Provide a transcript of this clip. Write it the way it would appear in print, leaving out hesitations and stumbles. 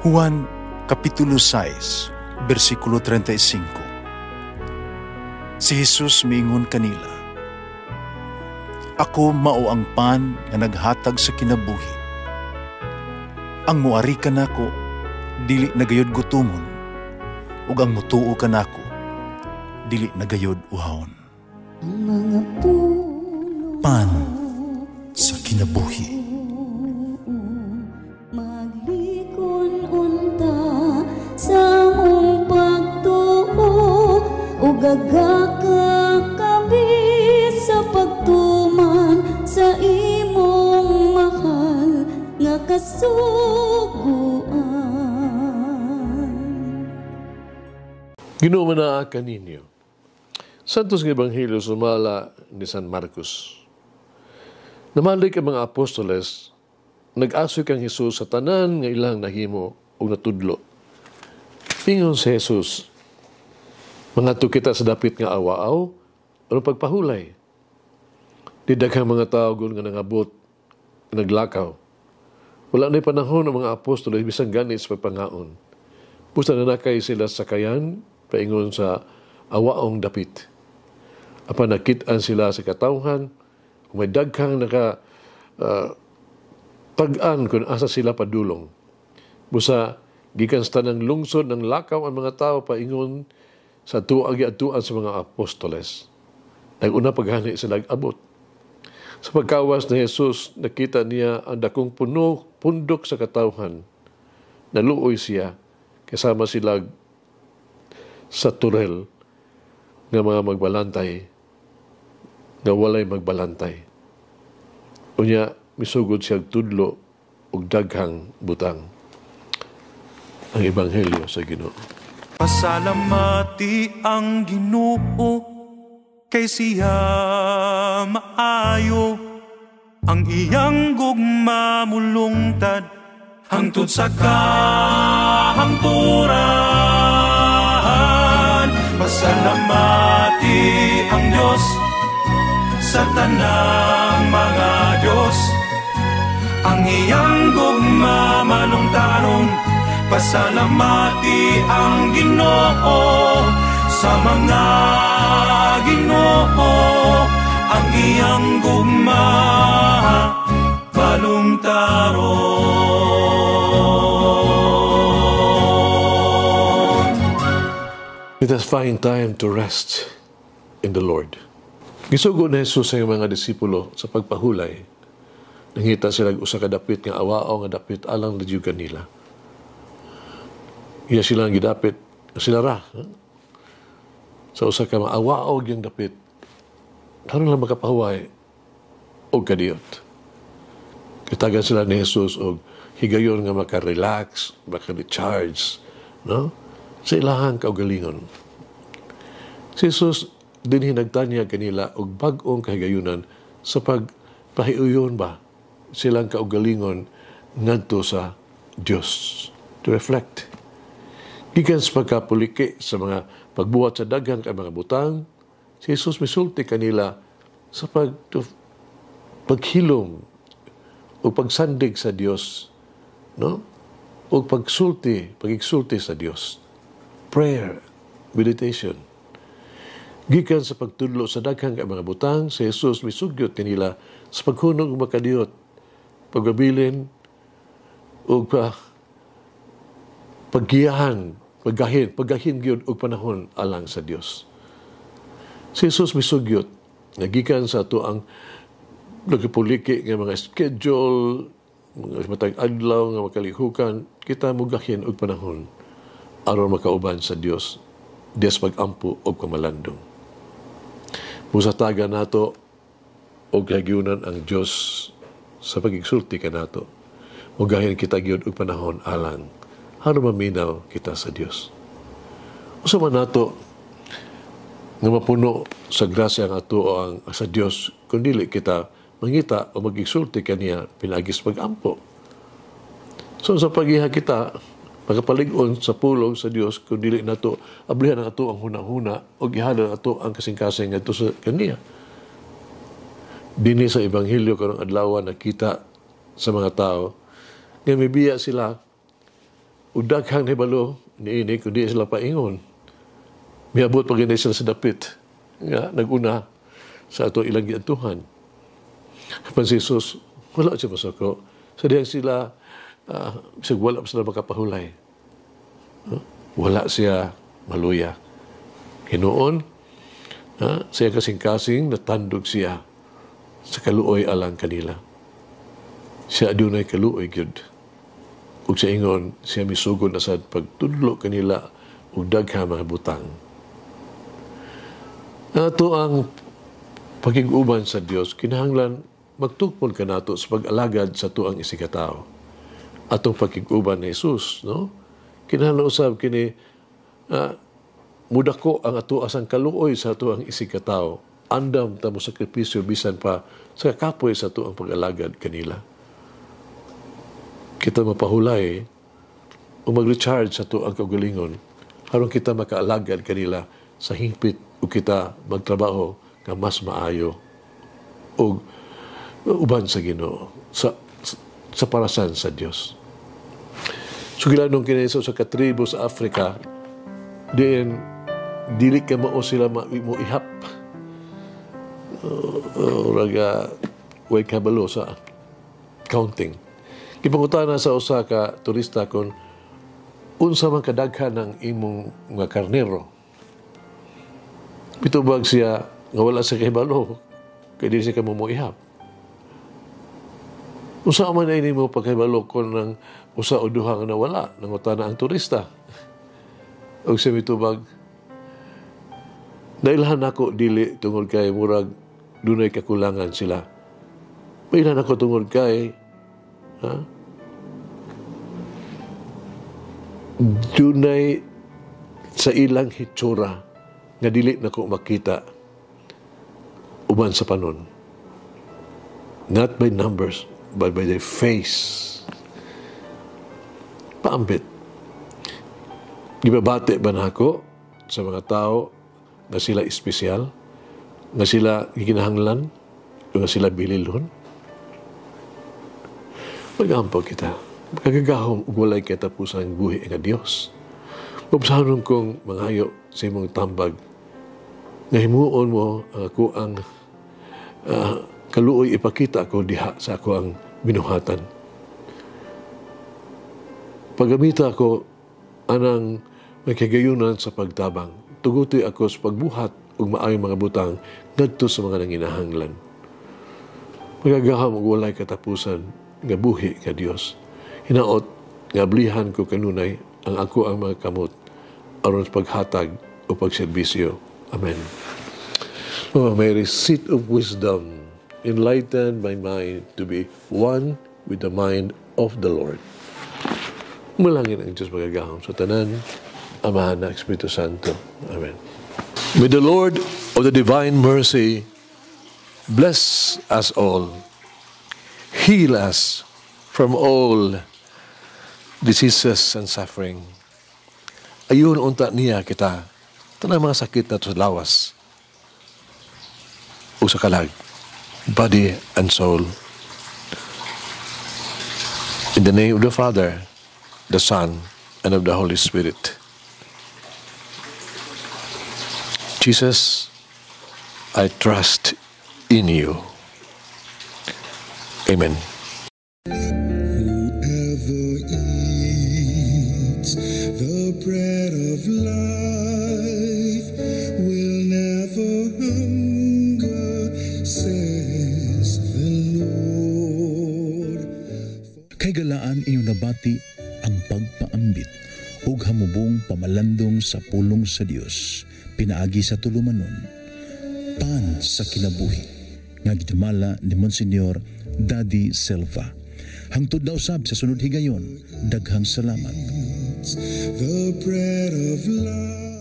Juan Kapitulo 6, versikulo 35. Si Jesus miingon kanila, "Ako mao ang pan nga naghatag sa kinabuhi. Ang muari kanako dili nagayod gutomon, ug ang mutuo kanako dili nagayod uhawon." Ang mga puno Pan sa kinabuhi. maglikon unta sa mong pagtuo ug gagakabi sa pagtuman sa imong mahal nga kasuguan. Ginoo man kaninyo. Santos nga Ebanghelyo sumala ni San Marcos. Namalik ang mga apostoles, nag-asoy kang Jesus sa tanan nga ilang nahimo o natudlo. Pingon si Jesus, mga kita sa dapit nga awaaw, ano pagpahulay? Didaghang mga tao nga nangabot, naglakaw. Wala na'y panahon ng mga apostoles, bisang ganit sa pagpangaon. Pusta na nakay sila sa kayan, paingon sa awaong dapit. Apa nakitaan sila sa katawhan, kung may daghang tag-an kung asa sila padulong. Busa, gikan sa tanang lungsod ng lakaw ang mga tao paingon sa tuagi-atuan sa mga apostoles. Nag-una paghani sila abot. Sa pagkawas ni Jesus, nakita niya ang dakong pundok sa katawhan. Naluoy siya, kasama sila sa turel nga mga magbalantay, nga walay magbalantay. Unya, misugod siya tudlo ug daghang butang. Ang Ebanghelyo sa Ginoo. Pasalamati ang Ginoo kay siya maayo, ang iyang gugma mulungtad hangtod sa kahangturan. Pasalamati ang Diyos sa tanang mga Diyos, ang iyang gugma malungtaron. Pasalamati ang Ginoo sa mga Ginoo, ang iyang gugma malungtaron. Let us find time to rest in the Lord. Gisugo na Jesus sa mga disipulo sa pagpahulay. Nangita sila usa ka dapit nga awao nga dapit alang na kanila. Iya sila ang gidapit, sila ra. Sa usa ka maawao yung dapit. Karon lang makapahuway o kadiyot. Kitagan sila ni Jesus og higayon nga maka-relax, maka-recharge, no? Sa ilahang kaugalingon. Si Jesus din hinagtanya kanila og bag-ong kahigayunan sa pagpahiuyon ba silang kaugalingon ngadto sa Dios, to reflect. Gikan sa pagkapuliki sa mga pagbuhat sa daghang kay mga butang, si Jesus misulti kanila sa paghilom o pagsandig sa Dios, no? O pagigsulti sa Dios. Prayer, meditation. Gikan sa pagtudlo sa daghang kay mga butang, si Jesus misugyot kanila sa paghunog ng makadiyot, pagbabilin o paggiyahan, paggahin gyud og panahon alang sa Dios. Si Jesus misugyot nagikan sa ato ang nagpuliki nga mga schedule, mga matag adlaw nga makalihukan, kita mugahin og panahon aron makauban sa Dios, Dios pag-ampo og kamalandong. Musatagan nato og kagyunan ang Dios sa pagigsulti kanato. Mugahin kita gyud og panahon alang aron maminaw kita sa Dios. Usa man nato nga mapuno sa grasya nga ato ang sa Dios kun dili kita mangita o magigsulti kaniya pinagis pag-ampo. So sa paghiha kita pagkapalig-on sa pulong sa Dios kun dili nato ablihan ang ato ang hunahuna o gihadan ato ang kasing-kasing ngadto sa kaniya. Dinhi sa Ebanghelyo karong adlaw nakita sa mga tao nga mibiya sila ug daghang nahibalo niini kundi sila paingon. Miabot pa gani sila sa dapit nga naguna sa ato ilang giadtuhan. Kapan si Jesus, wala siya masuko. Sa diyang sila, wala pa sila makapahulay. Wala siya maluya. Hinoon, siya kasing-kasing natandog siya sa kaluoy alang kanila. Siya adunay kaluoy gyud. Ug sa ingon, siya misugod na sa pagtudlo kanila ug daghang mga butang. Ato ang pagig-uban sa Dios, kinahanglan magtukmol ka nato sa pag-alagad sa tuang isikatao. Atong pagig-uban ni Jesus, no? Kinahanglan usab kini mudako ang ato asang kaluoy sa tuang isikatao. Andam ta mo sakripisyo bisan pa sa kapoy sa tuang pag-alagad kanila. Kita mapahulay o mag-recharge sa tuang kaugalingon aron kita makaalagad kanila sa hingpit o kita magtrabaho nga mas maayo o uban sa Ginoo sa parasan sa Dios. Sugilanong kinaiso sa katribo sa Africa, diin dili ka mao sila mo ihap. Raga way kabalo sa counting. Gipangutana sa usa ka turista kon unsa man kadaghan ang imong nga karnero. Pitubag siya nga wala sa kahibalo kay di siya kamo mo ihap. Usa man ay nimo pagkahibalo kon ng usa o duha nga nawala nangutana ang turista. Og siya mitubag, nailhan ako dili tungod kay murag dunay kakulangan sila. Mailhan ako tungod kay dunay sa ilang hitsura nga dili nako makita uban sa panon. Not by numbers, but by their face. Paambit. Gibabate ba na ako sa mga tao na sila espesyal, na sila gikinahanglan, na sila bililhon? Magampag kita. Kagagahom walay katapusan buhi nga Dios. Obsahanon kong mangayo sa imong tambag nga himuon mo ako ang kaluoy ipakita ko diha sa ako ang binuhatan. Pagamita ko anang may kagayunan sa pagtabang. Tugutoy ako sa pagbuhat ug maayong mga butang ngadto sa mga nanginahanglan. Magagaham og walay katapusan nga buhi nga Dios. Hinaot nga ablihan ko kanunay ang ako ang mga kamot aron sa paghatag o pagserbisyo. Amen. Oh, Mary, seat of wisdom, enlighten my mind to be one with the mind of the Lord. Malangin ang Diyos magagahom sa tanan, Amahan na Espiritu Santo. Amen. May the Lord of the divine mercy bless us all, heal us from all diseases and suffering. Ayun unta niya kita, tanang mga sakit na sa lawas o sa kalag, body and soul. In the name of the Father, the Son, and of the Holy Spirit. Jesus, I trust in you. Amen. Whoever eats the bread of life will never hunger, says the Lord. Kay galaan inyong nabati ang pagpaambit ug hamubong pamalandong sa pulong sa Dios pinaagi sa tulumanon pan sa kinabuhi nga gidumala ni Monsignor Daddy Silva. Hangtod na usab sa sunod higayon, daghang salamat. The bread of life.